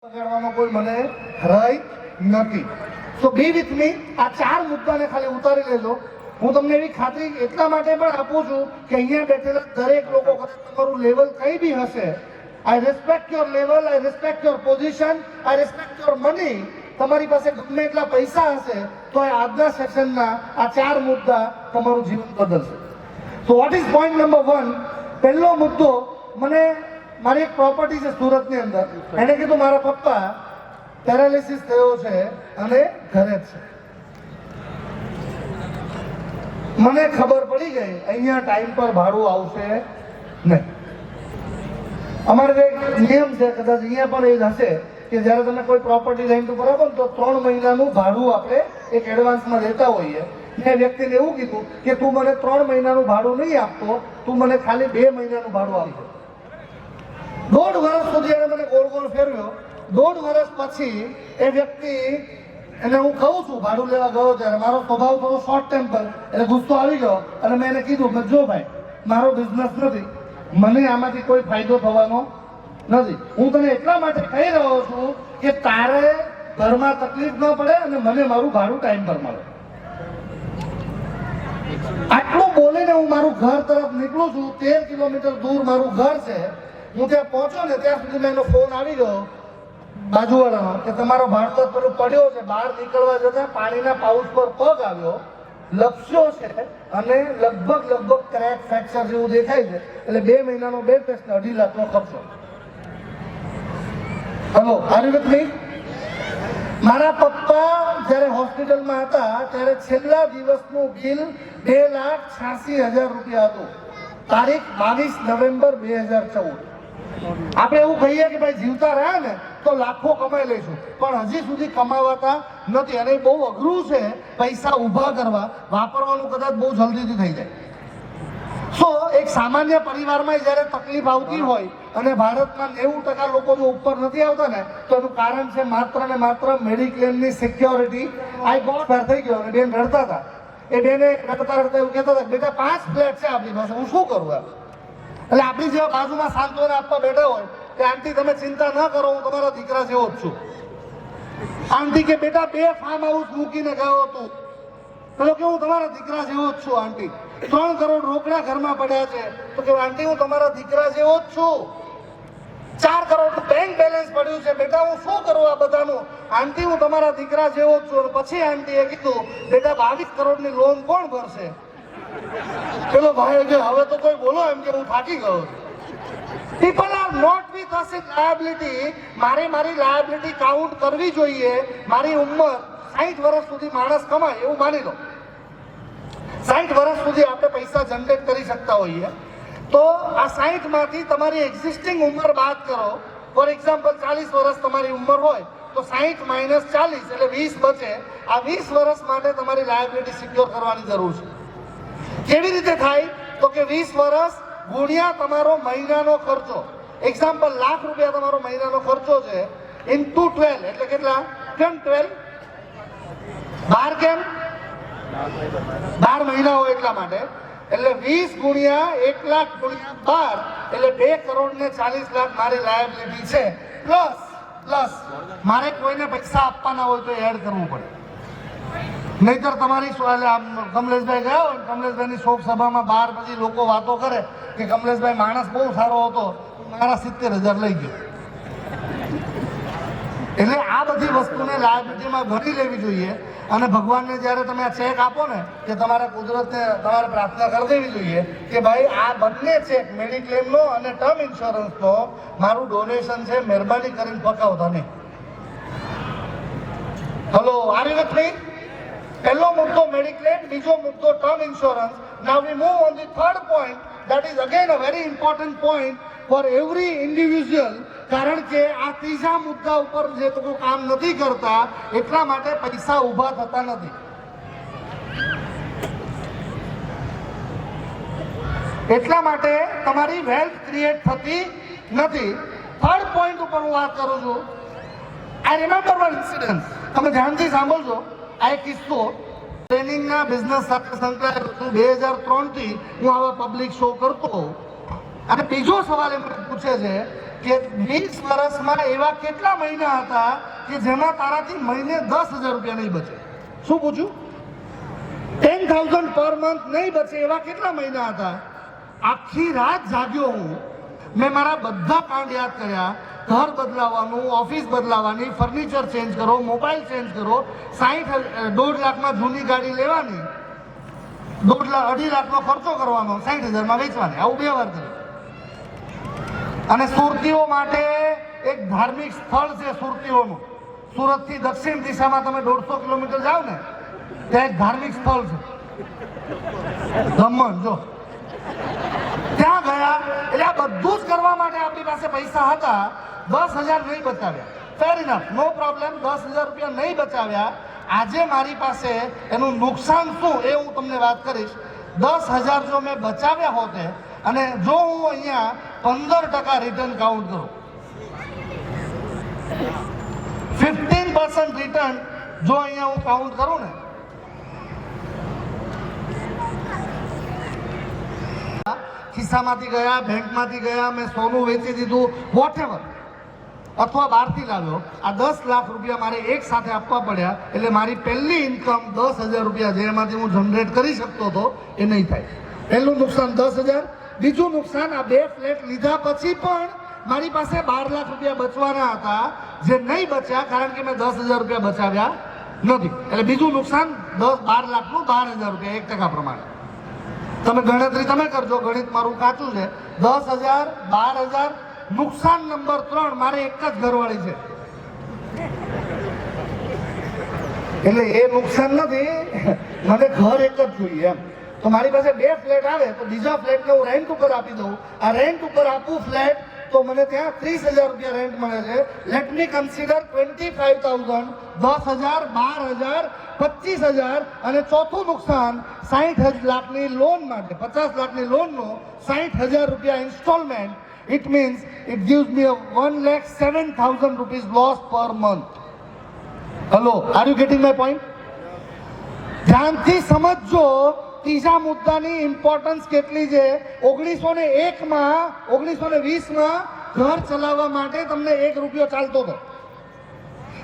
બગાડવાનો કોઈ મને રાઈટ નથી. સો બી વિથ મી. આ ચાર મુદ્દાને ખાલી ઉતારી લેજો. હું તમને એવી ખાતરી એટલા માટે પણ આપું છું કે અહીંયા બેઠેલા દરેક લોકો તમારું લેવલ કઈ બી હશે, આઈ respect your level, I respect your position, I respect your money. તમારી પાસે ગમે એટલા પૈસા હશે તો આજના સેશનના આ ચાર મુદ્દા તમારું જીવન બદલશે. તો વોટ ઇઝ પોઈન્ટ નંબર 1? પહેલો મુદ્દો, મને મારી એક પ્રોપર્ટી છે સુરતની અંદર. એને કીધું મારા પપ્પા પેરાલિસિસ થયો છે અને ઘરે જ છે. મને ખબર પડી ગઈ અહીંયા ટાઈમ પર ભાડું આવશે નહીં. અમારે એક નિયમ છે, કદાચ અહીંયા પણ એ જ હશે, કે જ્યારે તમે કોઈ પ્રોપર્ટી લઈને બરાબર તો 3 મહિનાનું ભાડું આપણે એક એડવાન્સમાં લેતા હોઈએ. મેં વ્યક્તિને એવું કીધું કે તું મને 3 મહિનાનું ભાડું નહીં આપતો, તું મને ખાલી 2 મહિનાનું ભાડું આપજો. 1.5 વર્ષ સુધી એને મને ગોળ ગોળ ફેરવ્યો. 1.5 વર્ષ પછી એ વ્યક્તિ, એને હું કહું છું ભાડું લેવા ગયો ત્યારે મારો સ્વભાવ થોડો શોર્ટ ટેમ્પર, એટલે ગુસ્સો આવી ગયો અને મેં એને કીધું કે જો ભાઈ, મારો બિઝનેસ નથી, મને આમાંથી કોઈ ફાયદો થવાનો નથી. હું તને એટલા માટે કહી રહ્યો છું કે તારે ઘરમાં તકલીફ ન પડે અને મને મારું ભાડું ટાઈમ પર મળે. આટલું બોલીને હું મારું ઘર તરફ નીકળું છું. 13 કિલોમીટર દૂર મારું ઘર છે. હું ત્યાં પહોંચ્યો ને ત્યાં સુધી એનો ફોન આવી ગયો બાજુવાળાનો કે તમારો ભાડો પેલું પડ્યો છે. બહાર નીકળવા જતા પાણીના પાઉચ પર પગ આવ્યો, લપસ્યો છે અને લગભગ ક્રેક ફ્રેક્ચર જેવું દેખાય છે. એટલે 2 મહિનાનો બેડ રેસ્ટ, 2.5 લાખનો ખર્ચો. Hello, R with me? મારા પપ્પા જ્યારે હોસ્પિટલમાં હતા ત્યારે છેલ્લા દિવસનું બિલ 2,86,000 રૂપિયા હતું. તારીખ 22 નવેમ્બર 2014. આપણે એવું કહીએ કે ભાઈ જીવતા રહ્યા ને તો લાખો કમાઈ લઈશું, પણ હજી સુધી કમાવાતા નથી. અને બહુ અઘરું છે પૈસા ઊભા કરવા, વાપરવાનું કદાચ બહુ જલ્દીથી થઈ જાય. સો એક સામાન્ય પરિવારમાં જ્યારે તકલીફ આવતી હોય અને ભારતમાં 90% લોકો જો ઉપર નથી આવતા ને, તો એનું કારણ છે માત્ર ને માત્ર મેડિક્લેમની સિક્યોરિટી. આઈ ગોટ પર થઈ ગયો અને બેન રડતા હતા. એ બેને રડતા એવું કહેતા હતા, બેટા 5 ફ્લેટ છે આપણી પાસે, હું શું કરું? એટલે આપણી જેવા બાજુમાં સાંત્વના આપવા બેઠા હોય કે આંટી તમે ચિંતા ન કરો, હું તમારા દીકરા જેવો જ છું. આંટી કે બેટા 2 ફાર્મ હાઉસ મૂકીને ગયો હતો. પેલો કે હું તમારા દીકરા જેવો જ છું. આંટી 3 કરોડ રોકડા ઘરમાં પડ્યા છે. તો કે આંટી હું તમારા દીકરા જેવો જ છું. 4 કરોડનું બેંક બેલેન્સ પડ્યું છે. બેટા હું શું કરું આ બધાનું? આંટી હું તમારા દીકરા જેવો જ છું. પછી આંટીએ કીધું, બેટા 22 કરોડની લોન કોણ ભરશે? પેલો ભાઈ કે હવે તો કોઈ બોલો, એમ કે હું થાકી ગયો. People are not with us in liability. મારી લાયબિલિટી કાઉન્ટ કરવી જોઈએ. મારી ઉંમર 60 વર્ષ સુધી માણસ કમાય એવું માની લો. 60 વર્ષ સુધી આપણે પૈસા જનરેટ કરી શકતા હોઈએ. તો આ 60 માંથી તમારી એક્ઝિસ્ટિંગ ઉંમર બાદ કરો. ફોર એક્ઝામ્પલ 40 વર્ષ તમારી ઉંમર હોય તો 60 માઇનસ 40 એટલે 20 બચે. આ 20 વર્ષ માટે તમારી લાયબિલિટી સિક્યોર કરવાની જરૂર છે. કેવી રીતે થાય? તો કે 20 વર્ષ ગુણ્યા તમારો મહિનાનો ખર્ચો. એક્ઝામ્પલ, લાખ રૂપિયા તમારો મહિનાનો ખર્ચો છે, ઇન્ટુ 12 એટલે કેટલા? કેમ 12? 12 કેમ? 12 મહિના હોય એટલા માટે. એટલે 20 ગુણ્યા 1 લાખ ગુણ્યા 12 એટલે 2 કરોડ ને 40 લાખ મારી લાયબિલિટી છે. પ્લસ મારે કોઈને પૈસા આપવાના હોય તો એડ કરવું પડે. નહીતર તમારી કમલેશભાઈ ગયા હોય, કમલેશભાઈની શોક સભામાં બહાર પછી લોકો વાતો કરે કે કમલેશભાઈ માણસ બહુ સારો હતો, મારા 70,000 લઈ ગયો. એટલે આ બધી વસ્તુને લાયબિલિટીમાં ભરી લેવી જોઈએ. અને ભગવાનને જ્યારે તમે આ ચેક આપો ને, કે તમારા કુદરતને તમારે પ્રાર્થના કરી દેવી જોઈએ કે ભાઈ આ બંને ચેક, મેડિક્લેમનો અને ટર્મ ઇન્સ્યોરન્સનો, મારું ડોનેશન છે, મહેરબાની કરીને પકાવતા નહીં. Hello, are you with me? પહેલો મુદ્દો મેડિક્લેમ, બીજો મુદ્દો term insurance. Now V move on the third point, that is again a very important point for every individual. કારણ કે આ ત્રીજા મુદ્દા ઉપર જે લોકો કામ નથી કરતા એટલા માટે પૈસા ઊભા થતા નથી. એટલા માટે તમારી વેલ્થ ક્રિએટ થતી નથી. થર્ડ પોઈન્ટ ઉપર હું વાત કરું છું. I remember one incident. તમે ધ્યાનથી સાંભળજો. આ એક કિસ્સો ટ્રેનિંગના બિઝનેસ સાથે સંકળાયેલો છું. 2003 થી હું આવા પબ્લિક શો કરતો હોઉં. અને બીજો સવાલ એમ પૂછે છે કે 20 વર્ષમાં એવા કેટલા મહિના હતા કે જેમાં તારાથી મહિને 10,000 રૂપિયા નહીં બચે? શું પૂછ્યું? 10,000 પર મંથ નહીં બચે એવા કેટલા મહિના હતા? આખી રાત જાગ્યો હું, મેં મારા બધા કાંડ યાદ કર્યા. ઘર બદલાવાનું, ઓફિસ બદલાવાની, ફર્નિચર ચેન્જ કરો, મોબાઈલ ચેન્જ કરો, 1.5 લાખમાં જૂની ગાડી લેવાની, 2.5 લાખનો ખર્ચો કરવાનો, 60,000માં વેચવાની. આવું 2 વાર કર્યું. અને સુરતીઓ માટે એક ધાર્મિક સ્થળ છે સુરતીઓનું. સુરતથી દક્ષિણ દિશામાં તમે 150 કિલોમીટર જાઓ ને, ત્યાં એક ધાર્મિક સ્થળ છે દમણ. જો ત્યાં ગયા એટલે આ બધું જ કરવા માટે આપણી પાસે પૈસા હતા. 10,000 નહીં બચાવ્યા, ફેર ઇનફ, નો પ્રોબ્લેમ. 10,000 રૂપિયા નહીં બચાવ્યા. આજે મારી પાસે એનું નુકસાન શું એ હું તમને વાત કરીશ. 10,000 જો મેં બચાવ્યા હોતે અને જો હું અહીંયા 15% રિટર્ન કાઉન્ટ કરું, 15% રિટર્ન જો અહીંયા હું કાઉન્ટ કરું ને, ખિસ્સામાંથી ગયા, બેંકમાંથી ગયા, મેં સોનું વેચી દીધું, વોટએવર, અથવા બહારથી લાવ્યો, આ 10 લાખ રૂપિયા મારે એક સાથે આપવા પડ્યા. એટલે મારી પહેલી ઇન્કમ 10,000 રૂપિયા જે એમાંથી હું જનરેટ કરી શકતો હતો એ નહીં થાય. પહેલું નુકસાન 10,000. બીજું નુકસાન, આ 2 ફ્લેટ લીધા પછી પણ મારી પાસે 12 લાખ રૂપિયા બચવાના હતા જે નહીં બચ્યા કારણ કે મેં 10,000 રૂપિયા બચાવ્યા નથી. એટલે બીજું નુકસાન 12 લાખનું 12,000 રૂપિયા 1% પ્રમાણે. તમે ગણતરી તમે કરજો, ગણિત મારું કાચું છે. 10,000, 12,000. નુકસાન નંબર 3, મારે એક જ ઘરવાળી છે એટલે એ નુકસાન નથી, મને ઘર એક જ જોઈએ એમ. તો મારી પાસે 2 ફ્લેટ આવે તો બીજા ફ્લેટને હું રેન્ટ ઉપર આપી દઉં. આ રેન્ટ ઉપર આપું ફ્લેટ તો મને ત્યાં 30,000 રૂપિયા રેન્ટ મળે છે. Let me consider 25,000, 10,000, 12,000, 25,000. અને ચોથું નુકસાન 60 લાખની લોન માટે, 50 લાખની લોનનો 60,000 રૂપિયા installment. It means it gives me a 1,07,000 rupees loss per month. Hello, are you getting my point? ધ્યાનથી સમજજો ત્રીજા મુદ્દાની ઇમ્પોર્ટન્સ કેટલી છે. 1901માં 1920માં ઘર ચલાવવા માટે તમને 1 રૂપિયો ચાલતો હતો.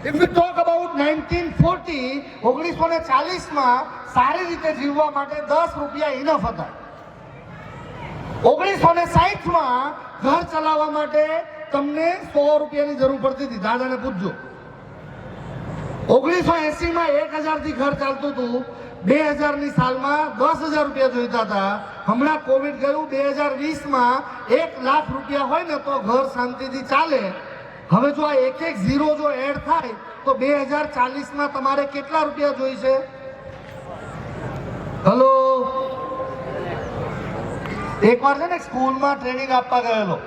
If we talk about 1940, 1940માં સારી રીતે જીવવા માટે 10 રૂપિયા ઇનફ હતા. 1960માં ઘર ચલાવવા માટે તમને 100 રૂપિયાની જરૂર પડતી હતી. દાદાને પૂછજો. 1980માં 1,000 થી ઘર ચાલતું હતું. 2000ની સાલમાં 10,000 રૂપિયા જોઈતા હતા. હમણાં કોવિડ ગયું. 2020માં 1 લાખ રૂપિયા હોય ને તો ઘર શાંતિથી ચાલે. હવે જો આ એક ઝીરો જો એડ થાય તો 2040માં તમારે કેટલા રૂપિયા જોઈશે? હલો, એકવાર છે ને સ્કૂલમાં ટ્રેનિંગ આપવા ગયેલો,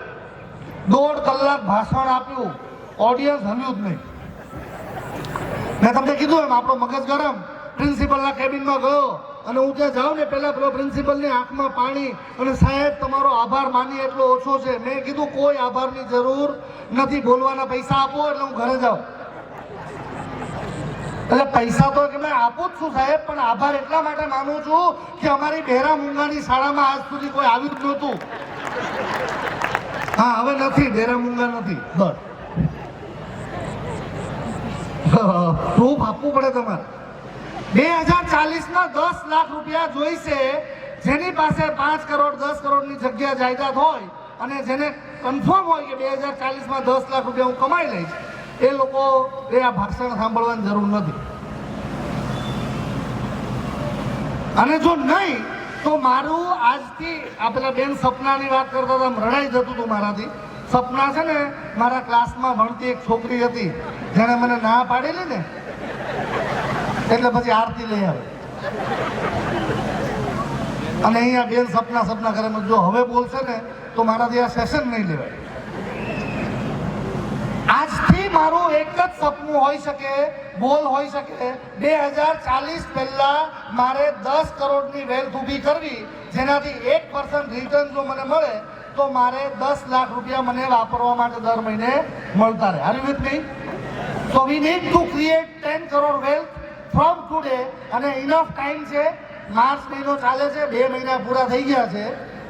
1.5 કલાક ભાષણ આપ્યું, ઓડિયન્સ હલ્યું જ નહીં. મેં તમને કીધું એમ આપણો મગજ ગરમ. પ્રિન્સિપલના કેબિનમાં ગયો અને હું ત્યાં જાઉં ને પહેલા પેલો પ્રિન્સિપલની આંખમાં પાણી, અને સાહેબ તમારો આભાર માની એટલો ઓછો છે. મેં કીધું કોઈ આભારની જરૂર નથી, બોલવાના પૈસા આપો એટલે હું ઘરે જાઉં. એટલે પૈસા તો મેં આપું જ છું સાહેબ, પણ આભાર એટલા માટે માનું છું કે અમારી બહેરા મૂંગાની શાળામાં આજ સુધી કોઈ આવ્યું જ નહોતું. હા, હવે નથી, બહેરા મૂંગા નથી. બસ પ્રૂફ આપવું પડે તમારે. 2040માં 10 લાખ રૂપિયા જોઈશે. જેની પાસે 5 કરોડ 10 કરોડની જગ્યા જાયદાદ હોય અને જેને કન્ફર્મ હોય કે 2040માં 10 લાખ રૂપિયા હું કમાઈ લઈશ, એ લોકો એ આ ભાષણ સાંભળવાની જરૂર નથી. અને જો નહીં તો મારું આજથી આ પેલા બેન સપનાની વાત કરતા હતા, રડાઈ જતું હતું મારાથી. સપના છે ને મારા ક્લાસમાં ભણતી એક છોકરી હતી, જેને મને ના પાડેલી ને એટલે પછી આરતી લઈ આવે. અને અહીંયા બેન સપના સપના કરે. જો હવે બોલશે ને તો મારાથી આ સેશન નહીં લેવાય. આજથી મારું એક જ સપનું હોઈ શકે, ગોલ હોઈ શકે, 2040 પહેલા મારે 10 કરોડની વેલ્થ ઊભી કરવી, જેનાથી 1% રિટર્ન જો મને મળે તો મારે 10 લાખ રૂપિયા મને વાપરવા માટે દર મહિને મળતા રહે. Are you with me? So we need to create 10 crore wealth from today. અને ઇનફ ટાઈમ છે. માર્ચ મહિનો ચાલે છે, 2 મહિના પૂરા થઈ ગયા છે.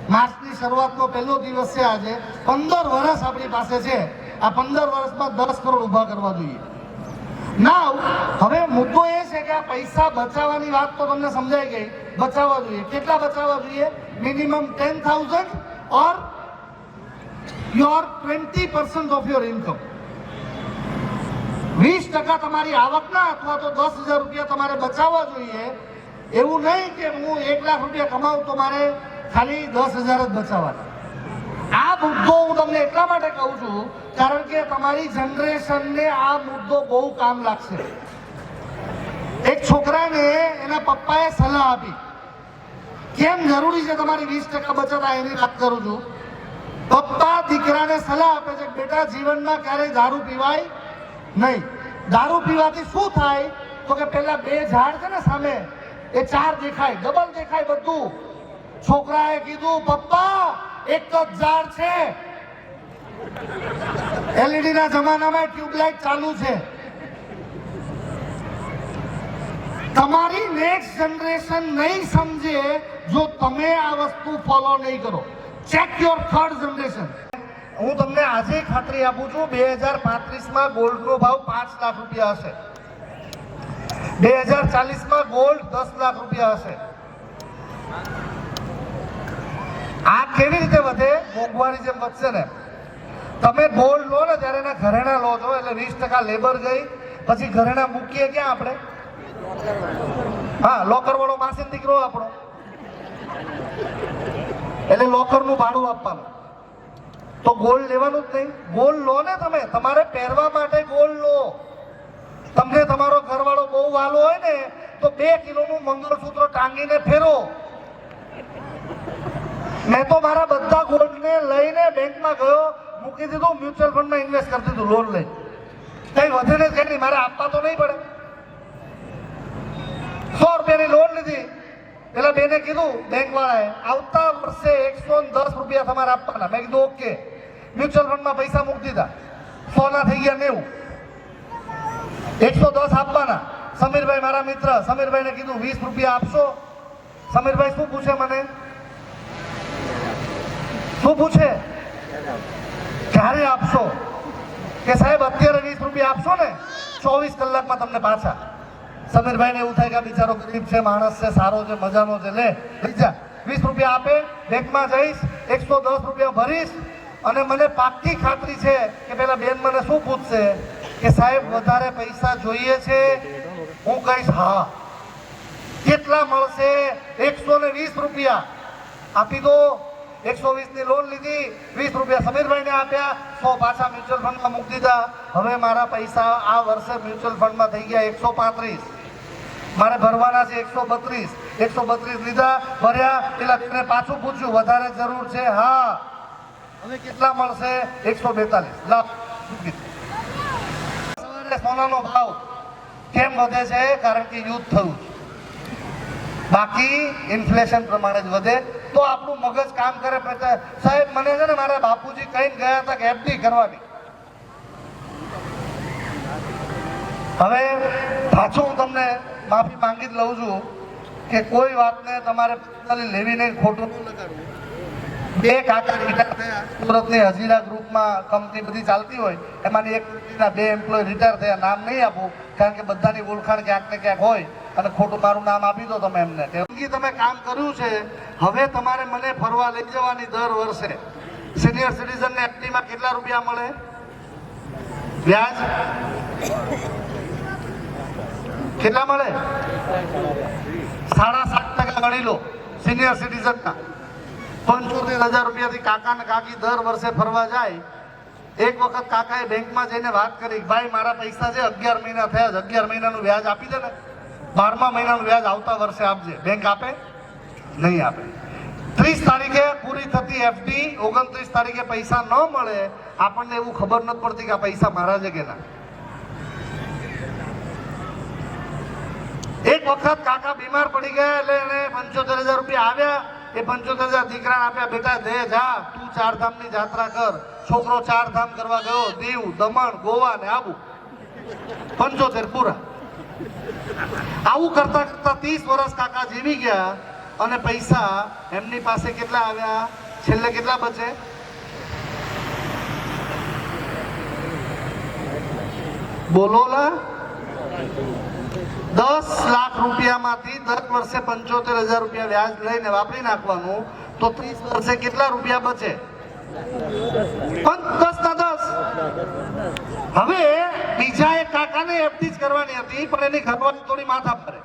માર્ચની શરૂઆતનો પહેલો દિવસ છે આજે. 15 વર્ષ આપણી પાસે છે. આ 15 વર્ષમાં 10 કરોડ ઊભા કરવા જોઈએ. નાવ હવે મુદ્દો એ છે કે આ પૈસા બચાવવાની વાત તો તમને સમજાઈ ગઈ. બચાવવા જોઈએ. કેટલા બચાવવા જોઈએ? Minimum 10,000 or your 20% of your income. 20% તમારી આવકના અથવા તો 10,000 રૂપિયા તમારે બચાવવા જોઈએ. એવું નહીં કે હું 1 લાખ રૂપિયા કમાઉં તો મારે ખાલી 10,000 જ બચાવવાના. આ મુદ્દો હું તમને એટલા માટે કહું છું કારણ કે તમારી જનરેશનને આ મુદ્દો બહુ કામ લાગશે. એક છોકરાને એના પપ્પાએ સલાહ આપી, કેમ જરૂરી છે તમારી 20% બચત, એની વાત કરું છું. પપ્પા દીકરાને સલાહ આપે છે બેટા જીવનમાં ક્યારેય દારૂ પીવાય નહીં. દારૂ પીવાથી શું થાય તો કે પેલા 2 ઝાડ છે ને સામે એ 4 દેખાય, ડબલ દેખાય બધું. છોકરાએ કીધું પપ્પા એક જ ઝાડ છે. એલઈડી ના જમાનામાં ટ્યુબલાઇટ ચાલુ છે. તમારી નેક્સ્ટ જનરેશન નહીં સમજે જો તમે આ વસ્તુ ફોલો નહીં કરો. Check your third generation. હું તમને આજે ખાતરી આપું છું 2035માં ગોલ્ડનો ભાવ 5 લાખ રૂપિયા હશે. 2040માં ગોલ્ડ 10 લાખ રૂપિયા હશે. આ કેવી રીતે વધે? મોંઘવારી જેમ વધશે ને. તમે ગોલ્ડ લો ને ત્યારે એના ઘરેણા લો છો એટલે 20% લેબર ગઈ, પછી ઘરેણા મૂકીએ ક્યાં આપણે? હા, લોકર વાળો માસીન દીકરો આપણો, એટલે લોકરનું ભાડું આપવાનું. તો ગોલ્ડ લેવાનું જ નહીં. ગોલ્ડ લો ને તમે, તમારે પહેરવા માટે ગોલ્ડ લો. તમને તમારો ઘરવાળો બહુ વાલો હોય ને તો 2 કિલોનું મંગળસૂત્ર ટાંગીને ફેરો. મેં તો મારા બધા ગોલ્ડને લઈને બેંકમાં ગયો, મૂકી દીધું, મ્યુચ્યુઅલ ફંડમાં ઇન્વેસ્ટ કરી દીધું લોન લઈ. કઈ વધે ને કઈ નહીં, મારે આપવા તો નહીં પડે. 100 રૂપિયાની લોન લીધી. પેલા બેને કીધું બેંક વાળાએ આવતા વર્ષે 110 રૂપિયા તમારે આપવાના. મેં કીધું ઓકે. મ્યુચ્યુઅલ ફંડમાં પૈસા મૂકી દીધા, 100 ના થઈ ગયા 90. 110 આપવાના. સમીરભાઈ મારા મિત્ર, સમીરભાઈને કીધું 20 રૂપિયા આપશો. સમીરભાઈ શું પૂછે મને? શું પૂછે? ક્યારે આપશો? કે સાહેબ અત્યારે 20 રૂપિયા આપશો ને 24 કલાકમાં તમને પાછા. સમીરભાઈને એવું થાય કે બિચારો ગરીબ છે, માણસ છે, સારો છે, મજાનો છે, લે લઈ જા. 20 રૂપિયા આપે, બેંકમાં જઈશ, 110 રૂપિયા ભરીશ અને મને પાક્કી ખાતરી છે કે પેલા બેન મને શું પૂછશે કે સાહેબ વધારે પૈસા જોઈએ છે? હું કહીશ હા. કેટલા મળશે? 120 રૂપિયા. આપી દો. 120 ની લોન લીધી, 20 રૂપિયા સમીરભાઈને આપ્યા, 100 પાછા મ્યુચ્યુઅલ ફંડમાં મૂકી દીધા. હવે મારા પૈસા આ વર્ષે મ્યુચ્યુઅલ ફંડમાં થઈ ગયા 135. મારે ભરવાના છે 132. 132 લીધા, ભર્યા. પેલા તેને પાછું પૂછ્યું વધારે જરૂર છે? હા. હવે કેટલા મળશે? 142 લાખ. સવારે સોનાનો ભાવ કેમ વધે છે? કારણ કે યુદ્ધ થયું છે. બાકી ઇન્ફ્લેશન પ્રમાણે જ વધે તો આપણું મગજ કામ કરે. સાહેબ મને છે ને મારા બાપુજી કહીને ગયા હતા કે એફડી કરવાની. હવે પાછું હું તમને માફી માંગી જ લઉં છું કે કોઈ વાતને તમારે પર્સનલી લેવી નહીં, ખોટું ન લગાડવું. 2 કાકા રિટાયર થયા સુરતની હજીરા ગ્રુપમાં, કંપની બધી ચાલતી હોય એમાંની એક કંપનીના 2 એમ્પ્લોય રિટાયર થયા. નામ નહીં આપું કારણ કે બધાની ઓળખાણ ક્યાંક ને ક્યાંક હોય અને ખોટું મારું નામ આપી દો તમે એમને. તમે કામ કર્યું છે, હવે તમારે મને ફરવા લઈ જવાની દર વર્ષે. સિનિયર સિટીઝનને એફડીમાં કેટલા રૂપિયા મળે? વ્યાજ કેટલા મળે? 7.5% ગણી લો સિનિયર સિટીઝનના. 75,000 રૂપિયાથી કાકા ને કાકી દર વર્ષે ફરવા જાય. એક વખત કાકાએ બેંકમાં જઈને વાત કરી, ભાઈ મારા પૈસા છે 11 મહિના થયા, 11 મહિનાનું વ્યાજ આપી દે ને. 12મા મહિનાનું વ્યાજ આવતા વર્ષે આપજે. બેંક આપે? નહીં આપે. 30 તારીખે પૂરી થતી એફડી, 29 તારીખે પૈસા ન મળે. આપણને એવું ખબર નથી પડતી કે આ પૈસા મારા છે કે ના. એક વખત કાકા બીમાર પડી ગયા એટલે એને 75,000 રૂપિયા આવ્યા. એ 75,000 દીકરાને આપ્યા, બેટા દે જા, તું 4 ધામની યાત્રા કર. છોકરો 4 ધામ કરવા ગયો, દીવ, દમણ, ગોવા ને આબુ. 75 પૂરા. આવું કરતા કરતા 30 વર્ષ કાકા જીવી ગયા. અને પૈસા એમની પાસે કેટલા આવ્યા, છેલ્લે કેટલા બચે? બોલો લા. 10 લાખ રૂપિયામાંથી દર વર્ષે 75,000 રૂપિયા વ્યાજ લઈને વાપરી નાખવાનું, તો 30 વર્ષે કેટલા રૂપિયા બચે? 10 ના 10. હવે બીજા એક કાકાને એફડી જ કરવાની હતી, પણ એની ઘરવાળી થોડી માથા ફરે.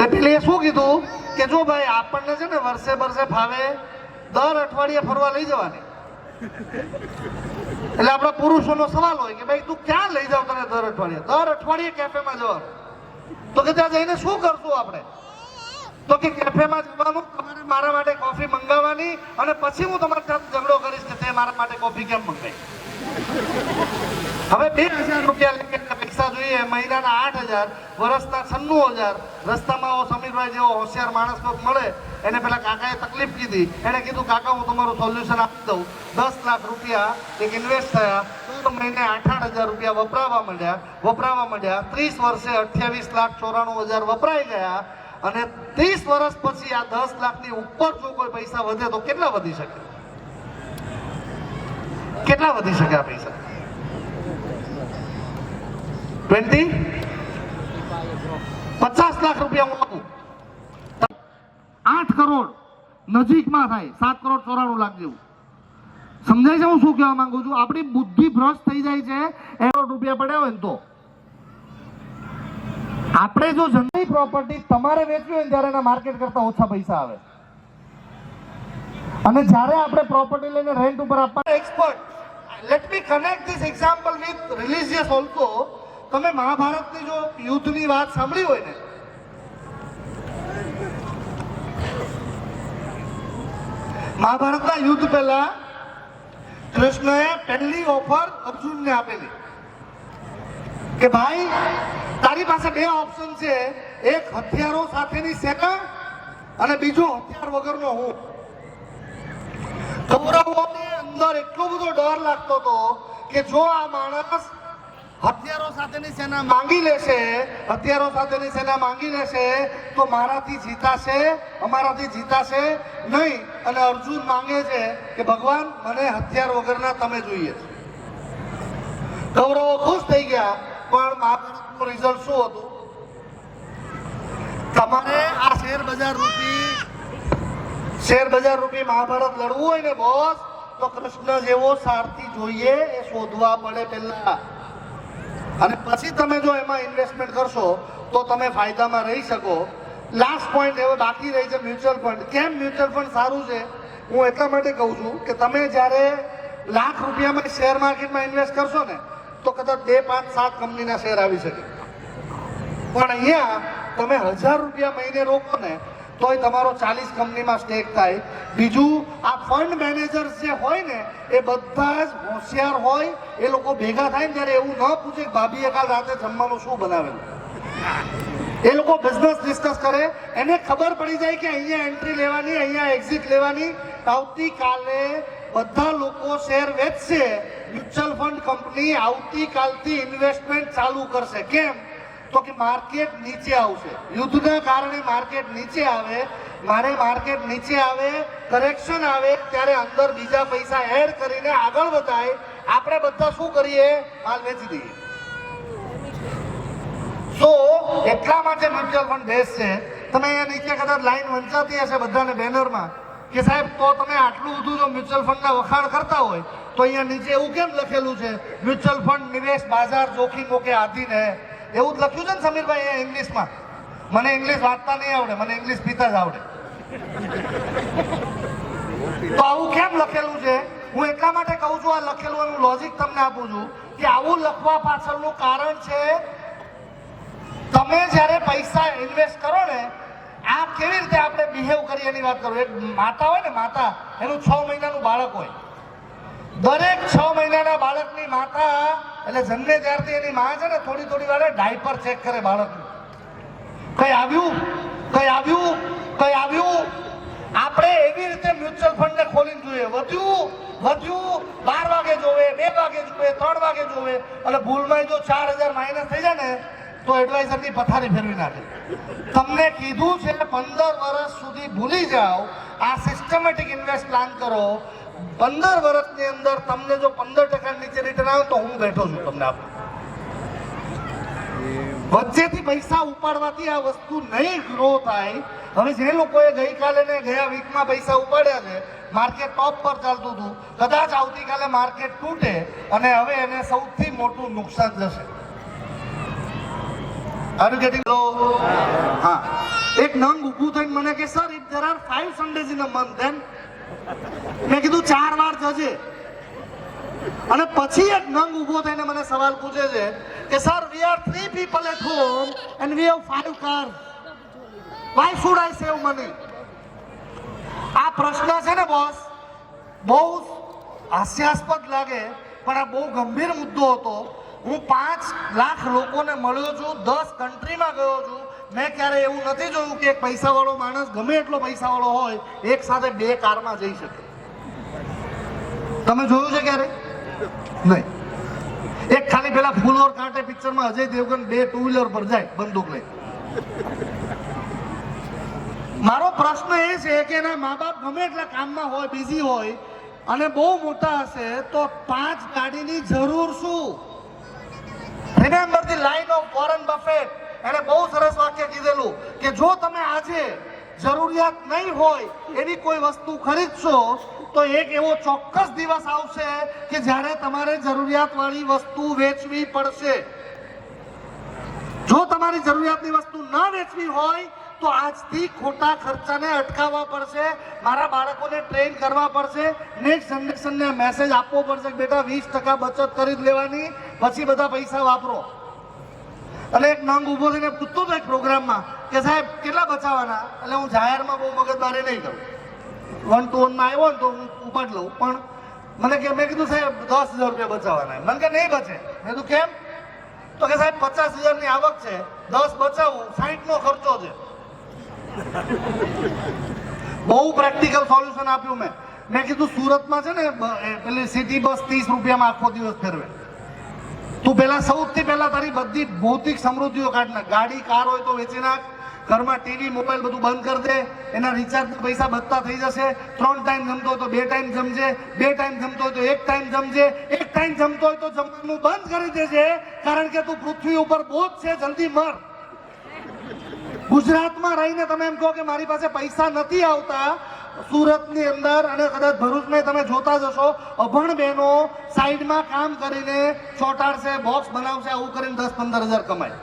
એટલે એ શું કીધું કે જો ભાઈ આપણને છે ને વર્ષે ફાવે, દર અઠવાડિયે ફરવા લઈ જવાની. એટલે આપણા પુરુષોનો સવાલ હોય કે ભાઈ તું ક્યાં લઈ જાવ તને દર અઠવાડિયે કેફેમાં જવાનું? તો કે ત્યાં જઈને શું કરશું આપણે? તો કે કેફેમાં જવાનું, તમારે મારા માટે કોફી મંગાવવાની, અને પછી હું તમારી સાથે ઝઘડો કરીશ કે તે મારા માટે કોફી કેમ મંગાવી. હવે 2,000 રૂપિયા લઈને પૈસા જોઈએ, મહિનાના 8,000, વર્ષના 96,000. રસ્તામાં સમીરભાઈ જેવો હોશિયાર માણસ કોઈક મળે, એને પેલા કાકાએ તકલીફ કીધી. એને કીધું કાકા હું તમારું સોલ્યુશન આપી દઉં. 10 લાખ રૂપિયા એક ઇન્વેસ્ટ થયા, દર મહિને 8,000 રૂપિયા વપરાવા માંડ્યા. 30 વર્ષે 28,94,000 વપરાઈ ગયા. અને 30 વર્ષ પછી આ 10 લાખની ઉપર જો કોઈ પૈસા વધે તો કેટલા વધી શકે? આ પૈસા 50 લાખ રૂપિયા હું આપું, 8 કરોડ નજીકમાં થાય, 7,94,00,000 લાખ જેવું. સમજાય છે હું શું કહેવા માંગુ છું? આપણી બુદ્ધિ ભ્રષ્ટ થઈ જાય છે. ₹1 પડ્યા હોય ને તો આપણે જો જનરલ પ્રોપર્ટી તમારે વેચવી હોય ત્યારે એના માર્કેટ કરતા ઓછા પૈસા આવે, અને જ્યારે આપણે પ્રોપર્ટી લઈને રેન્ટ ઉપર આપવા expert. Let me connect this example with religious also. તમે મહાભારતની જો યુદ્ધની વાત સાંભળી હોય ને, મહાભારતના યુદ્ધ પહેલા કૃષ્ણએ પહેલી ઓફર અર્જુનને આપેલી કે ભાઈ તારી પાસે 2 ઓપ્શન છે, એક હથિયારો સાથેની સેના અને બીજો હથિયાર વગરનો હું. કૌરવોને અંદર એટલો બધો ડર લાગતો હતો કે જો આ માણસ હથિયારો સાથેની સેના માંગી લેશે તો અમારાથી જીતાશે નહીં. અને અર્જુન માંગે છે કે ભગવાન મને હથિયાર વગરના તમે જોઈએ. કૌરવો ખુશ થઈ ગયા, પણ મહાભારતનું રિઝલ્ટ શું હતું? તમારે આ શેર બજાર રૂપી મહાભારત લડવું હોય ને બોસ, તો કૃષ્ણ જેવો સારથી જોઈએ, એ શોધવા પડે પહેલા. અને પછી તમે જો એમાં ઇન્વેસ્ટમેન્ટ કરશો તો તમે ફાયદામાં રહી શકો. લાસ્ટ પોઈન્ટ હવે બાકી રહી છે મ્યુચ્યુઅલ ફંડ. કેમ મ્યુચ્યુઅલ ફંડ સારું છે? હું એટલા માટે કહું છું કે તમે જ્યારે લાખ રૂપિયામાં શેર માર્કેટમાં ઇન્વેસ્ટ કરશો ને, તો કદાચ 2, 5, 7 કંપનીના શેર આવી શકે. પણ અહીંયા તમે 1,000 રૂપિયા મહિને રોકો ને, તોય તમારો 40 કંપનીમાં સ્ટેક થાય. બીજું, આ ફંડ મેનેજર્સ જે હોય ને, એ બધા જ હોશિયાર હોય. એ લોકો ભેગા થાય ને ત્યારે એવું ન પૂછે કે ભાભીએ કાલ રાતે જમવાનું શું બનાવેલું. એ લોકો બિઝનેસ ડિસ્કસ કરે. એને ખબર પડી જાય કે અહીંયા એન્ટ્રી લેવાની, અહીંયા એક્ઝિટ લેવાની. આવતીકાલે બધા લોકો શેર વેચશે. મ્યુચ્યુઅલ ફંડ કંપની આવતીકાલથી ઇન્વેસ્ટમેન્ટ ચાલુ કરશે. કેમ? તો કે માર્કેટ નીચે આવશે. યુદ્ધના કારણે માર્કેટ નીચે આવે. માર્કેટ નીચે આવે, કરેક્શન આવે, ત્યારે અંદર બીજા પૈસા એડ કરીને આગળ વધાય. આપણે બધા શું કરીએ? માલ વેચી દઈએ. તો એટલા માટે મ્યુચ્યુઅલ ફંડ બેસ્ટ છે. તમે અહીંયા નીચે કદાચ લાઈન વંચાતી હશે બધાને બેનરમાં કે સાહેબ તો તમે આટલું બધું જો મ્યુચ્યુઅલ ફંડના વખાણ કરતા હોય તો અહીંયા નીચે એવું કેમ લખેલું છે? મ્યુચ્યુઅલ ફંડ નિવેશ બાજાર જોખીમો કે આધીન હે. એવું જ લખ્યું છે ને સમીરભાઈ અહીંયા ઇંગ્લિશમાં. મને ઇંગ્લિશ વાંચતા નહીં આવડે, મને ઇંગ્લિશ પીતા જ આવડે. તો આવું કેમ લખેલું છે? હું એટલા માટે કહું છું, આ લખેલું એનું લોજિક તમને આપું છું કે આવું લખવા પાછળનું કારણ છે, તમે જ્યારે પૈસા ઇન્વેસ્ટ કરો ને, આ કેવી રીતે આપણે બિહેવ કરીએ એની વાત કરું. એક માતા હોય ને, માતા, એનું 6 મહિનાનું બાળક હોય. દરેક 6 મહિનાના બાળકની માતા એટલે જન્મે ત્યારથી એની માં છે ને થોડી વારે ડાયપર ચેક કરે બાળકનું. કઈ આવ્યું. આપણે એવી રીતે મ્યુચ્યુઅલ ફંડને ખોલીને જોઈએ. વધ્યું 12 વાગે જોવે, 2 વાગે જોવે, 3 વાગે જોવે. અને ભૂલમાં જો 4,000 માઇનસ થઈ જાય ને તો એડવાઇઝરની પથારી ફેરવી નાખે. તમને કીધું છે 15 વર્ષ સુધી ભૂલી જાઓ, આ સિસ્ટમેટિક ઇન્વેસ્ટ પ્લાન કરો. 15 વર્ષની અંદર તમને જો 15% નીચે રિટર્ન આવે તો હું બેઠો છું તમને આપું. વચ્ચેથી પૈસા ઉપાડવાથી આ વસ્તુ નહીં ગ્રો થાય. હવે જે લોકોએ ગઈકાલે ને ગયા વીકમાં પૈસા ઉપાડ્યા છે, માર્કેટ ટોપ પર ચાલતું હતું, કદાચ આવતીકાલે માર્કેટ તૂટે અને હવે એને સૌથી મોટું નુકસાન જશે. હા, એક નંગ ઊભું થઈને મને કે sir if there are 5 Sundays in a month then, મેં કીધું 4 વાર જજે. અને પછી એક નંગ ઊભો થઈને મને સવાલ પૂછે છે કે sir we are 3 people at home and we have 5 cars. Why should I save money? આ પ્રશ્ન છે ને બોસ, બહુ હાસ્યાસ્પદ લાગે પણ આ બહુ ગંભીર મુદ્દો હતો. હું 5 લાખ લોકોને મળ્યો છું, 10 કન્ટ્રીમાં ગયો છું. મેં ક્યારે એવું નથી જોયું કે એક પૈસાવાળો માણસ ગમે એટલો પૈસાવાળો હોય એક સાથે 2 કારમાં જઈ શકે. તમે જોયું છે ક્યારે? નહીં. એક ખાલી પેલા ફૂલ ઓર કાંટે પિક્ચરમાં અજય દેવગન 2 ટુ વ્હીલર પર જાય બંદૂક લઈ. મારો પ્રશ્ન એ છે કે એના મા બાપ ગમે એટલા કામમાં હોય, બિઝી હોય અને બહુ મોટા હશે તો 5 ગાડીની જરૂર શું? Remember the line of Warren buffet. એને બહુ સરસ વાક્ય કીધેલું કે જો તમે આજે જરૂરિયાત નહીં હોય એવી કોઈ વસ્તુ ખરીદશો તો એક એવો ચોક્કસ દિવસ આવશે કે જ્યારે તમારે જરૂરિયાત વાળી વસ્તુ વેચવી પડશે. જો તમારી જરૂરિયાતની વસ્તુ ન વેચવી હોય તો આજથી ખોટા ખર્ચાને અટકાવવા પડશે. મારા બાળકોને ટ્રેન કરવા પડશે. નેક્સ્ટ જનરેશનને મેસેજ આપવો પડશે કે બેટા 20% બચત કરી જ લેવાની, પછી બધા પૈસા વાપરો. અને એક નંગ ઊભો થઈને પૂછતો હતો એક પ્રોગ્રામમાં કે સાહેબ કેટલા બચાવવાના? એટલે હું જાહેરમાં બહુ મગજમારી નહીં કરું, 1 to 1 માં આવ્યો ને તો હું ઉપાડ લઉં. પણ મને કે મેં કીધું સાહેબ 10,000 રૂપિયા બચાવવાના. મને કે નહીં બચે. મેં કીધું કેમ? તો કે સાહેબ 50,000 ની આવક છે, 10 બચાવું, 60 નો ખર્ચો છે. બહુ પ્રેક્ટિકલ સોલ્યુશન આપ્યું મેં કીધું સુરતમાં છે ને પેલી સિટી બસ 30 રૂપિયામાં આખો દિવસ ફેરવે. તું પેલા સૌથી પહેલા તારી બધી ભૌતિક સમૃદ્ધિઓ કાઢ નાખ. ગાડી, કાર હોય તો વેચી નાખ. ઘરમાં ટીવી, મોબાઈલ બધું બંધ કરી દે. એના રિચાર્જના પૈસા બચતા થઈ જશે. 3 ટાઈમ જમતો હોય તો 2 ટાઈમ જમજે, 2 ટાઈમ જમતો હોય તો 1 ટાઈમ જમજે, 1 ટાઈમ જમતો હોય તો જમવાનું બંધ કરી દેજે. કારણ કે તું પૃથ્વી ઉપર બોજ છે, જલ્દી મર. ગુજરાતમાં રહીને તમે એમ કહો કે મારી પાસે પૈસા નથી આવતા. સુરતની અંદર અને કદાચ ભરૂચમાં તમે જોતા જશો, અભણ બહેનો સાઈડમાં કામ કરીને ચોટાડશે, બોક્સ બનાવશે, આવું કરીને 10-15 હજાર કમાય.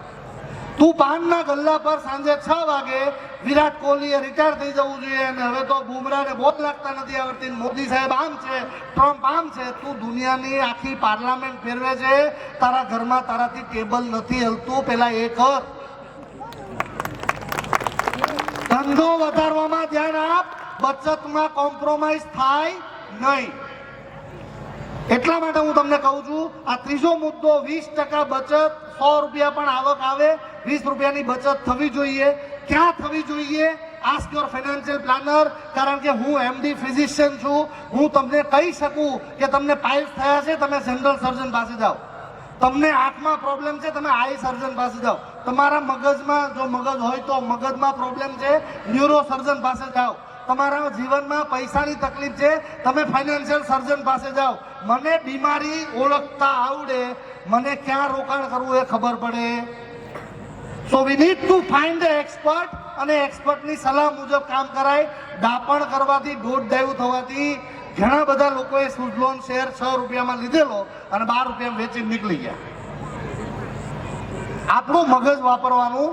તું પાનના ગલ્લા પર સાંજે 6 વાગે વિરાટ કોહલીએ રિટાયર થઈ જવું જોઈએ અને હવે તો બુમરાહને બોલ લાગતા નથી આવડતી, મોદી સાહેબ આમ છે, ટ્રમ્પ આમ છે. તું દુનિયાની આખી પાર્લામેન્ટ ફેરવે છે, તારા ઘરમાં તારાથી ટેબલ નથી હલતું. પેલા એ કર. ધંધો વધારવામાં ધ્યાન આપ, બચતમાં કોમ્પ્રોમાઇઝ થાય નહીં. એટલા માટે હું તમને કહું છું આ ત્રીજો મુદ્દો 20% બચત, 100 રૂપિયા પણ આવક આવે, 20 રૂપિયાની બચત થવી જોઈએ. ક્યાં થવી જોઈએ? Ask your financial planner. કારણ કે હું એમડી ફિઝિશિયન છું. હું તમને કહી શકું કે તમને પાઇલ્સ થયા છે, તમે જનરલ સર્જન પાસે જાઓ. તમને આંખમાં પ્રોબ્લેમ છે, તમે આઈ સર્જન પાસે જાઓ. તમારા મગજમાં જો મગજ હોય તો મગજમાં પ્રોબ્લેમ છે, ન્યુરો સર્જન પાસે જાઓ. તમારા જીવનમાં પૈસાની તકલીફ છે, તમે ફાઇનાન્શિયલ સર્જન પાસે જાઓ. મને બીમારી ઓળખતા આવડે, મને ક્યાં રોકાણ કરવું એ ખબર પડે. So we need to find the expert અને એક્સપર્ટની સલાહ મુજબ કામ કરાય. દાપણ કરવાથી, દોઢ ડાયું થવાથી ઘણા બધા લોકોએ સુઝલોન શેર 6 રૂપિયામાં લીધેલો અને 12 રૂપિયામાં વેચીને નીકળી ગયા. આપણું મગજ વાપરવાનું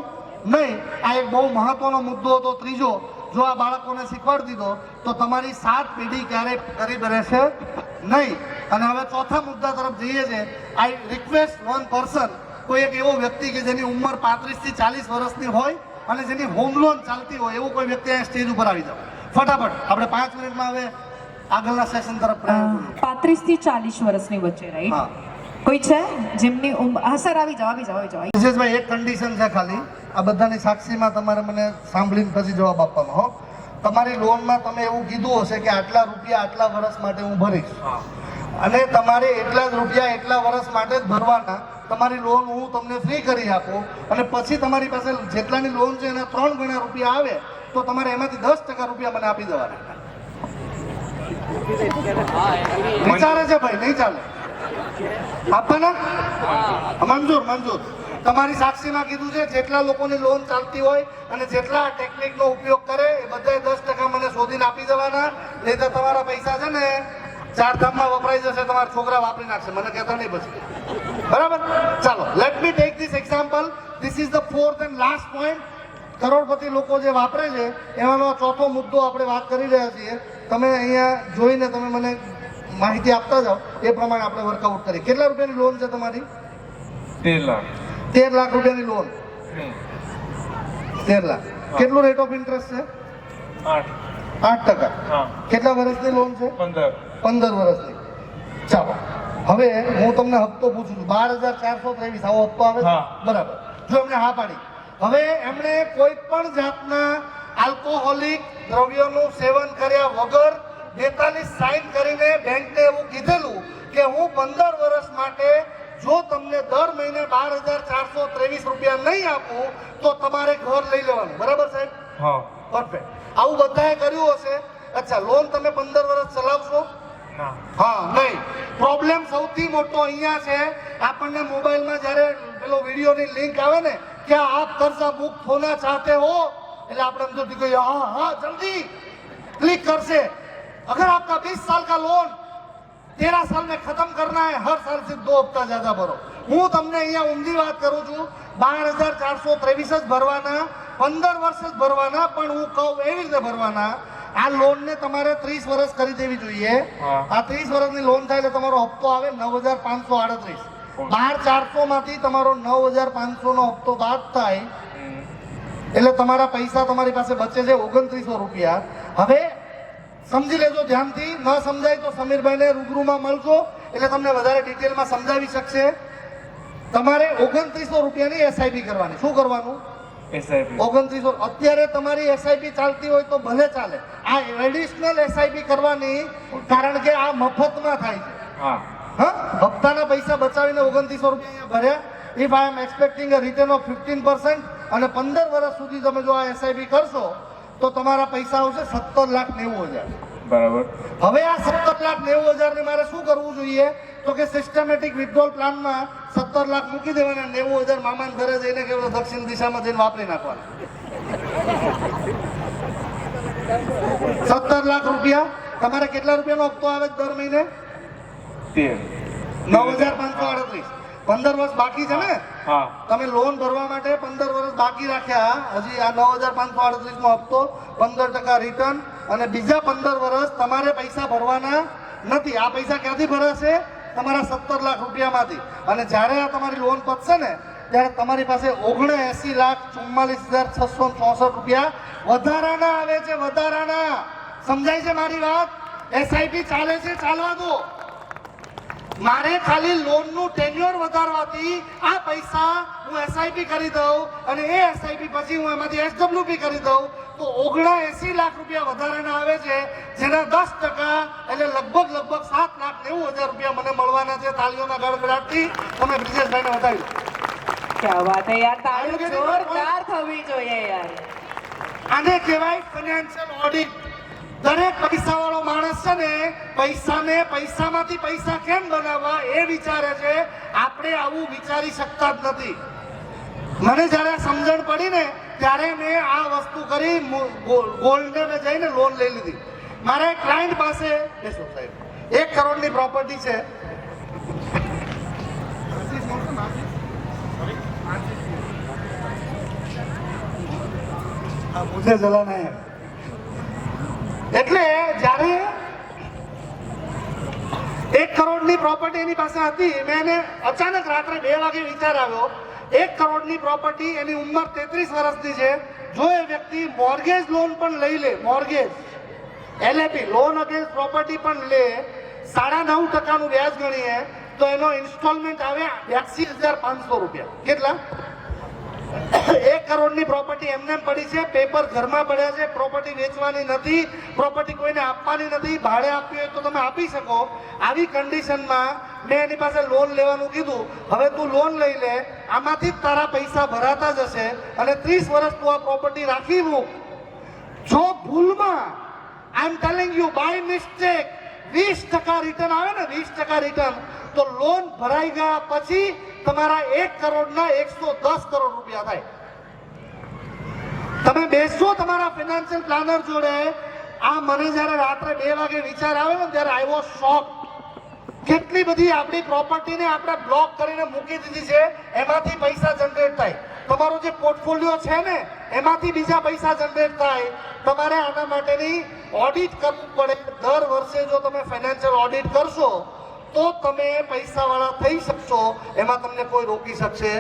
નહીં. આ એક બહુ મહત્વનો મુદ્દો હતો ત્રીજો. જો આ બાળકોને શીખવાડી દીધો તો તમારી 7 પેઢી ક્યારેય ગરીબ રહેશે નહીં. અને હવે ચોથા મુદ્દા તરફ જઈએ છે. આઈ રિક્વેસ્ટ વન પર્સન, કોઈ એક એવો વ્યક્તિ કે જેની ઉંમર 35 થી 40 વર્ષની હોય અને જેની હોમ લોન ચાલતી હોય, એવું કોઈ વ્યક્તિ અહીંયા સ્ટેજ ઉપર આવી જાવ ફટાફટ. આપણે 5 મિનિટમાં હવે આગળના સેશન તરફ 35 થી 40 વર્ષની વચ્ચે, રાઈટ? કોઈ છે જેમની ઉંમર? હા સર, આવી જાઓ. વિશેષભાઈ એક કન્ડિશન છે ખાલી, આ બધાની સાક્ષીમાં તમારે મને સાંભળીને પછી જવાબ આપવાનો. હો, તમારી લોનમાં તમે એવું કીધું હશે કે આટલા રૂપિયા આટલા વર્ષ માટે હું ભરીશ. અને તમારે એટલા જ રૂપિયા એટલા વર્ષ માટે જ ભરવાના. તમારી લોન હું તમને ફ્રી કરી આપું અને પછી તમારી પાસે જેટલાની લોન છે એના 3 ગણા રૂપિયા આવે તો તમારે એમાંથી 10% રૂપિયા મને આપી દેવાના. વિચારે છે ભાઈ? નહીં ચાલે. આપવાના? મંજૂર. તમારી સાક્ષીમાં કીધું છે જેટલા લોકોની લોન ચાલતી હોય અને જેટલા ટેકનિકનો ઉપયોગ કરે એ બધાએ 10% મને શોધીને આપી દેવાના. નહીં તો તમારા પૈસા છે ને 4 ધામમાં વપરાઈ જશે, તમારા છોકરા વાપરી નાખશે. મને કહેતા નહીં પછી. બરાબર? ચાલો, let me take this example. This is the 4th and last point. કરોડપતિ લોકો જે વાપરે છે એમાંનો 4થો મુદ્દો આપણે વાત કરી રહ્યા છીએ. તમે અહીંયા જોઈને તમે મને માહિતી આપતા જાઓ એ પ્રમાણે આપણે વર્કઆઉટ કરીએ. કેટલા રૂપિયાની લોન છે તમારી? 13 લાખ. 13 લાખ રૂપિયાની લોન. 13 લાખ. કેટલું રેટ ઓફ ઇન્ટરેસ્ટ છે? 8%. હા. કેટલા વર્ષની લોન છે? 15 વર્ષની. ચાલો, હવે હું તમને હપ્તો પૂછું છું. 12,423 આવો હપ્તો આવે છે? હા. બરાબર. જો એમને હા પાડી, હવે એમણે કોઈ પણ જાતના આલ્કોહોલિક દ્રવ્યોનું સેવન કર્યા વગર 42 સાઇન કરીને બેંકને એવું કીધેલું કે હું 15 વર્ષ માટે જો તમને દર મહિને 12,423 રૂપિયા નહીં આપું તો તમારે ઘર લઈ લેવાનું. બરાબર સાહેબ? હા. પરફેક્ટ. આવું બધાએ કર્યું હશે. અચ્છા, લોન તમે 15 વર્ષ ચલાવશો? ના. હા, નહીં. પ્રોબ્લેમ સૌથી મોટો અહીંયા છે. આપણને મોબાઈલમાં જ્યારે પેલો વિડીયોની લિંક આવે ને કે આપ કર્જા મુક્ત હોના ચાહતે હો એટલે આપણે સમજો કે હા જલ્દી क्लिक करसे. अगर आपका 20 साल का लोन 13 साल में खत्म करना है, हर साल से 2 हफ्ता ज्यादा भरो. હું તમને અહીંયા ઊંધી વાત કરું છું. 12,423 જ ભરવાના, 15 વર્ષ જ ભરવાના, પણ હું કહું એવી રીતે ભરવાના. આ લોન ને તમારે 30 વર્ષ કરી દેવી જોઈએ. આ 30 વર્ષની લોન થાય એટલે તમારો હપ્તો આવે 9,538. 12,400 માંથી તમારો 9,500 નો હપ્તો બાદ થાય એટલે તમારા પૈસા તમારી પાસે બચે છે 2900 રૂપિયા. હવે સમજી લેજો ધ્યાનથી. ન સમજાય તો સમીરભાઈને રૂબરૂમાં મળજો એટલે તમને વધારે ડિટેલમાં સમજાવી શકશે. તમારે 2900 રૂપિયાની એસઆઈપી કરવાની. શું કરવાનું? એસઆઈપી. 2900. અત્યારે તમારી એસઆઈપી ચાલતી હોય તો ભલે ચાલે. આ એડિશનલ એસઆઈપી કરવાની, કારણ કે આ મફતમાં થાય છે. હા. હપ્તાના પૈસા બચાવીને 2900 રૂપિયા ભર્યા. If I am expecting a return of 15% અને 15 વર્ષ સુધી તમે જો આ એસઆઈપી કરશો તો તમારા પૈસા આવશે 17,90,000. બરાબર. હવે આ 17,90,000 ને મારે શું કરવું જોઈએ? તો કે સિસ્ટમેટિક વિથડ્રોલ પ્લાનમાં 17 લાખ મૂકી દેવાના, 90,000 મામાને ઘરે જઈને કે દક્ષિણ દિશામાં જઈને વાપરી નાખવાના. 17 લાખ રૂપિયા. તમારે કેટલા રૂપિયાનો હપ્તો આવે દર મહિને? 9,538. 15 વર્ષ બાકી છે ને? હા. તમે લોન ભરવા માટે 15 વર્ષ બાકી રાખ્યા. હજી આ 9,538 નો હપ્તો, 15% રિટર્ન અને બીજા 15 વર્ષ તમારે પૈસા ભરવાના નથી. આ પૈસા ક્યાંથી ભરાશે? તમારા 17 લાખ રૂપિયામાંથી. અને જ્યારે આ તમારી લોન પતશે ને ત્યારે તમારી પાસે 79,44,664 રૂપિયા વધારાના આવે છે. વધારાના. સમજાય છે મારી વાત? એસઆઈપી ચાલે છે, ચાલવા દો. મારે ખાલી લોનનું ટેન્યોર વધારવાથી આ પૈસા હું એસઆઈપી કરી દઉં અને એ એસઆઈપી પછી હું એમાંથી એસડબ્લ્યુપી કરી દઉં તો 79 લાખ રૂપિયા વધારાના આવે છે, જેના 10% એટલે લગભગ 7,90,000 રૂપિયા મને મળવાના છે. તાળીઓના ગડગડાટથી તમે બ્રિજેશભાઈને વધાવી દો. ક્યાં વાત હે યાર, તાળીઓ જોરદાર થવી જોઈએ યાર. આને કહેવાય ફાઇનાન્શિયલ ઓડિટ. દરેક પૈસાવાળો માણસ છે ને પૈસામાંથી પૈસા કેમ બનાવવા એ વિચારે છે. આપણે આવું વિચારી શકતા જ નથી. મને જ્યારે સમજણ પડી ને ત્યારે મેં આ વસ્તુ કરી. ગોલ્ડને મેં જઈને લોન લઈ લીધી. મારા એક ક્લાયન્ટ પાસે 1 કરોડની પ્રોપર્ટી છે. મુझे જલાના હે. એટલે જ્યારે 1 કરોડની પ્રોપર્ટી એની પાસે હતી, મેં એને અચાનક રાત્રે 2 વાગે વિચાર આવ્યો. 1 કરોડની પ્રોપર્ટી, એની ઉંમર 33 વર્ષની છે. જો એ વ્યક્તિ મોર્ગેજ લોન પણ લઈ લે, મોર્ગેજ એલએપી લોન અગેન્સ્ટ પ્રોપર્ટી પણ લે, 9.5% વ્યાજ ગણીએ તો એનો ઇન્સ્ટોલમેન્ટ આવે 82,500 રૂપિયા. કેટલા? 1 કરોડની પ્રોપર્ટી એમને પડી છે, પેપર ઘરમાં પડ્યા છે, પ્રોપર્ટી વેચવાની નથી, પ્રોપર્ટી કોઈને આપવાની નથી, ભાડે આપવી હોય તો તમે આપી શકો. આવી કન્ડિશનમાં મેં એની પાસે લોન લેવાનું કીધું. હવે તું લોન લઈ લે, આમાંથી જ તારા પૈસા ભરાતા જશે અને 30 વર્ષ તું આ પ્રોપર્ટી રાખી મૂક. જો ભૂલમાં I am telling you by mistake 20% return આવે ને, 20% રિટર્ન, તો લોન ભરાઈ ગયા પછી તમારા 1 કરોડના 110 કરોડ રૂપિયા થાય. તમે બેસજો તમારા ફાઇનાન્શિયલ પ્લાનર જોડે. આ મને જ્યારે રાત્રે 2 વાગે વિચાર આવે ને ત્યારે આઈ વોઝ શોક. કેટલી બધી આપણી પ્રોપર્ટીને આપણે બ્લોક કરીને મૂકી દીધી છે, એમાંથી પૈસા જનરેટ થાય. તમારો જે પોર્ટફોલિયો છે ને એમાંથી બીજા પૈસા જનરેટ થાય. તમારે આના માટેની ઓડિટ કરવું પડે. દર વર્ષે જો તમે ફાઇનાન્શિયલ ઓડિટ કરશો તો તમે પૈસાવાળા થઈ શકશો, એમાં તમને કોઈ રોકી શકશે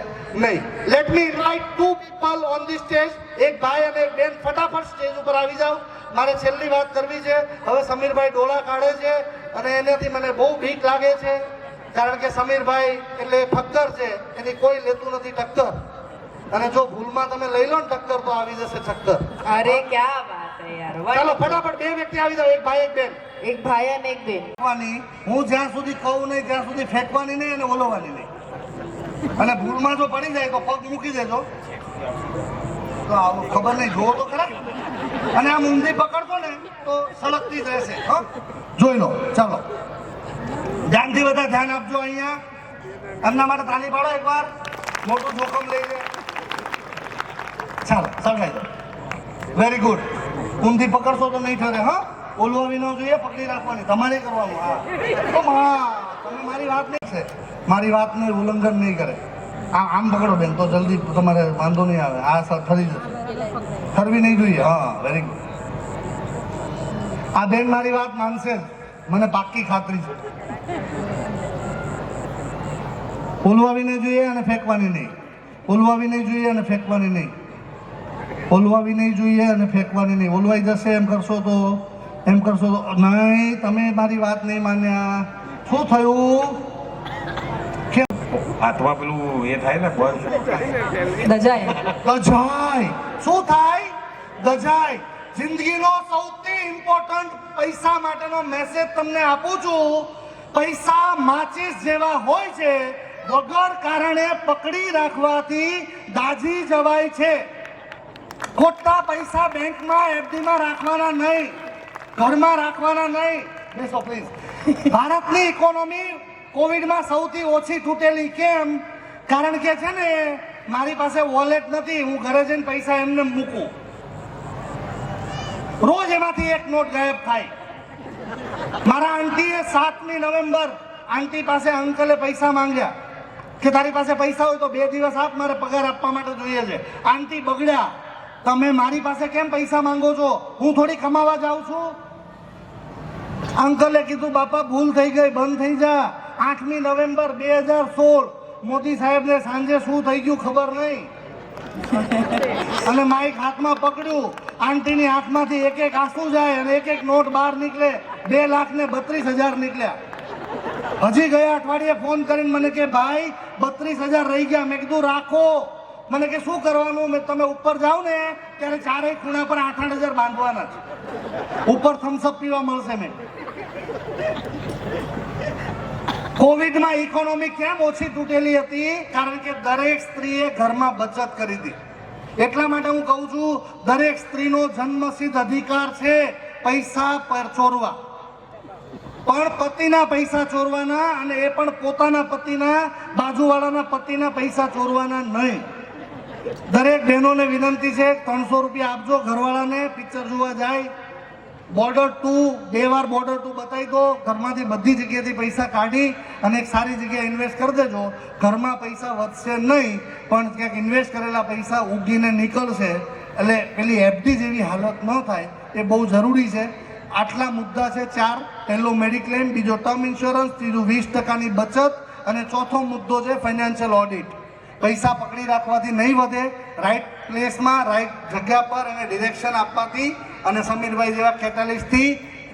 નહીં. Let me invite 2 people on the stage. એક ભાઈ અને એક બેન ફટાફટ સ્ટેજ ઉપર આવી જાઓ. મારે છેલ્લી વાત કરવી છે. હવે સમીરભાઈ ડોળા કાઢે છે અને એનાથી મને બહુ બીક લાગે છે, કારણ કે સમીરભાઈ એટલે ઠક્કર છે, એની કોઈ લેતું નથી ટક્કર. અને જો ભૂલમાં તમે લઈ લો ને ટક્કર તો આવી જશે ચક્કર. અરે ક્યા વાત હે યાર. ચાલો ફટાફટ 2 વ્યક્તિ આવી જાઓ, એક ભાઈ એક બેન. એક ભાઈ અને એક બેન. હું જ્યાં સુધી કહું નહીં ત્યાં સુધી ફેંકવાની નહીં અને ઓલવવાની નહીં. અને ભૂલમાં જો પડી જાય તો પગ મૂકી દેજો. તો આવું ખબર નહીં, જોવો તો ખરા. અને આમ ઊંધી પકડશો ને તો સળગતી જ રહેશે. હા, જોઈ લો. ચાલો ધ્યાનથી બધા ધ્યાન આપજો. અહીંયા એમના માટે તાળી પાડો એકવાર. મોટું જોખમ લઈ લે. ચાલો સળગાઈ દો. Very good. ઊંધી પકડશો તો નહીં ઠરે. હા, ઓલવાવી ન જોઈએ, પકડી રાખવાની, તમારે કરવાનું. હા, તમે મારી વાત નહીં છે, મારી વાતનું ઉલ્લંઘન નહીં કરે. આમ પકડો બેન તો જલ્દી તમારે વાંધો નહીં આવે. આ ઠરી જશે, ઠરવી નહીં જોઈએ. હા, વેરી ગુડ. આ બેન મારી વાત માનશે જ, મને પાક્કી ખાતરી છે. ઓલવાવી નહીં જોઈએ અને ફેંકવાની નહીં. ઓલવાવી નહીં જોઈએ અને ફેંકવાની નહીં. ઓલવાવી નહીં જોઈએ અને ફેંકવાની નહીં. ઓલવાઈ જશે એમ કરશો તો નહીં. તમે મારી વાત નહીં માન્યા. શું થયું? હાથમાં પેલું એ થાય ને બસ દજાય. દજાય. શું થાય? દજાય. જિંદગીનો સૌથી ઇમ્પોર્ટન્ટ પૈસા માટેનો મેસેજ તમને આપું છું. પૈસા માચિસ જેવા હોય છે, વગર કારણે પકડી રાખવાથી દાઝી જવાય છે. ખોટા પૈસા બેંકમાં એફડીમાં રાખવાના નહીં, ઘરમાં રાખવાના નહીં. બેસો પ્લીઝ. ભારતની ઇકોનોમી કોવિડમાં સૌથી ઓછી તૂટેલી કેમ? કારણ કે છે ને મારી પાસે વોલેટ નથી, હું ઘરે જઈને પૈસા એમને મૂકું. રોજ એમાંથી એક નોટ ગાયબ થાય. મારા આંટીએ 7મી નવેમ્બર આંટી પાસે અંકલે પૈસા માંગ્યા કે તારી પાસે પૈસા હોય તો 2 દિવસ આપ, મારે પગાર આપવા માટે જોઈએ છે. આંટી બગડ્યા. તમે મારી પાસે કેમ પૈસા માંગો છો? હું થોડી કમાવા જાઉં છું? અંકલે કીધું બાપા ભૂલ થઈ ગઈ, બંધ થઈ જા. 8મી નવેમ્બર 2016 મોદી સાહેબને સાંજે શું થઈ ગયું ખબર નહીં, અને માઇક હાથમાં પકડ્યું. આંટીની આંખમાંથી એક એક આંસુ જાય અને એક એક નોટ બહાર નીકળે. 2,32,000 નીકળ્યા. હજી ગયા અઠવાડિયે ફોન કરીને મને કે ભાઈ 32,000 રહી ગયા. મેં કીધું રાખો. મને કે શું કરવાનું? મેં તમે ઉપર જાઓ ને ત્યારે ચારેય ખૂણા પર 8,000 બાંધવાના છે. ઉપર થમ્સઅપ પીવા મળશે. મેં કોવિડમાં ઇકોનોમી કેમ ઓછી તૂટેલી હતી? કારણ કે દરેક સ્ત્રીએ ઘરમાં બચત કરી હતી. એટલા માટે હું કહું છું, દરેક સ્ત્રીનો જન્મસિદ્ધ અધિકાર છે પૈસા પર ચોરવા. પણ પતિના પૈસા ચોરવાના, અને એ પણ પોતાના પતિના, બાજુવાળાના પતિના પૈસા ચોરવાના નહીં. દરેક બહેનોને વિનંતી છે, 300 રૂપિયા આપજો ઘરવાળાને. પિક્ચર જોવા જાય, બોર્ડર 2 2 વાર બોર્ડર 2 બતાવી દો. ઘરમાંથી બધી જગ્યાએથી પૈસા કાઢી અને એક સારી જગ્યાએ ઇન્વેસ્ટ કરી દેજો. ઘરમાં પૈસા વધશે નહીં, પણ ક્યાંક ઇન્વેસ્ટ કરેલા પૈસા ઉગીને નીકળશે. એટલે પેલી એફડી જેવી હાલત ન થાય, એ બહુ જરૂરી છે. આટલા મુદ્દા છે 4. પહેલો મેડિક્લેમ, બીજો ટર્મ ઇન્સ્યોરન્સ, ત્રીજું 20%ની બચત, અને ચોથો મુદ્દો છે ફાઇનાન્શિયલ ઓડિટ. પૈસા પકડી રાખવાથી નહીં વધે, રાઈટ પ્લેસમાં રાઈટ જગ્યા પર એને ડિરેક્શન આપવાથી અને સમીરભાઈ જેવા કેટાલિસ્ટથી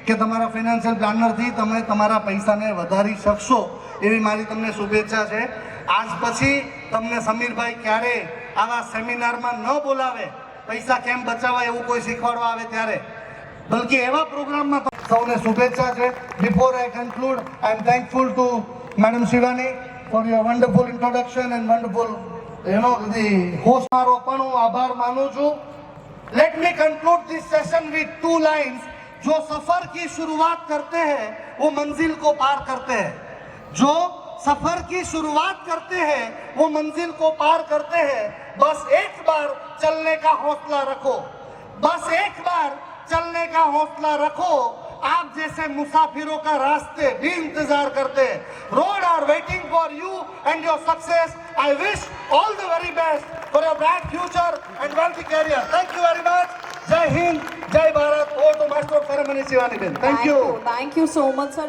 કે તમારા ફાઇનાન્શિયલ પ્લાનરથી તમે તમારા પૈસાને વધારી શકશો, એવી મારી તમને શુભેચ્છા છે. આજ પછી તમને સમીરભાઈ ક્યારે આવા સેમિનારમાં ન બોલાવે, પૈસા કેમ બચાવવા એવું કોઈ શીખવાડવા આવે ત્યારે, બલકી એવા પ્રોગ્રામમાં સૌને શુભેચ્છા છે. Before I conclude, I M thankful two madam Shivani for your wonderful introduction and wonderful the host. મારો પણ હું આભાર માનું છું. Let me conclude this session with 2 lines. जो सफर की शुरुआत करते हैं वो मंजिल को पार करते हैं. जो सफर की शुरुआत करते हैं वो मंजिल को पार करते हैं. बस एक बार चलने का हौसला रखो, बस एक बार चलने का हौसला रखो. आप जैसे मुसाफिरों का रास्ते भी इंतजार करते हैं. Road are waiting for you and your success. I wish all the very best for your bright future and wealthy career. Thank you very much. जय हिंद, जय Bharat. Over to Master of Ceremony Shivani Ben. Thank you. Thank you so much, sir.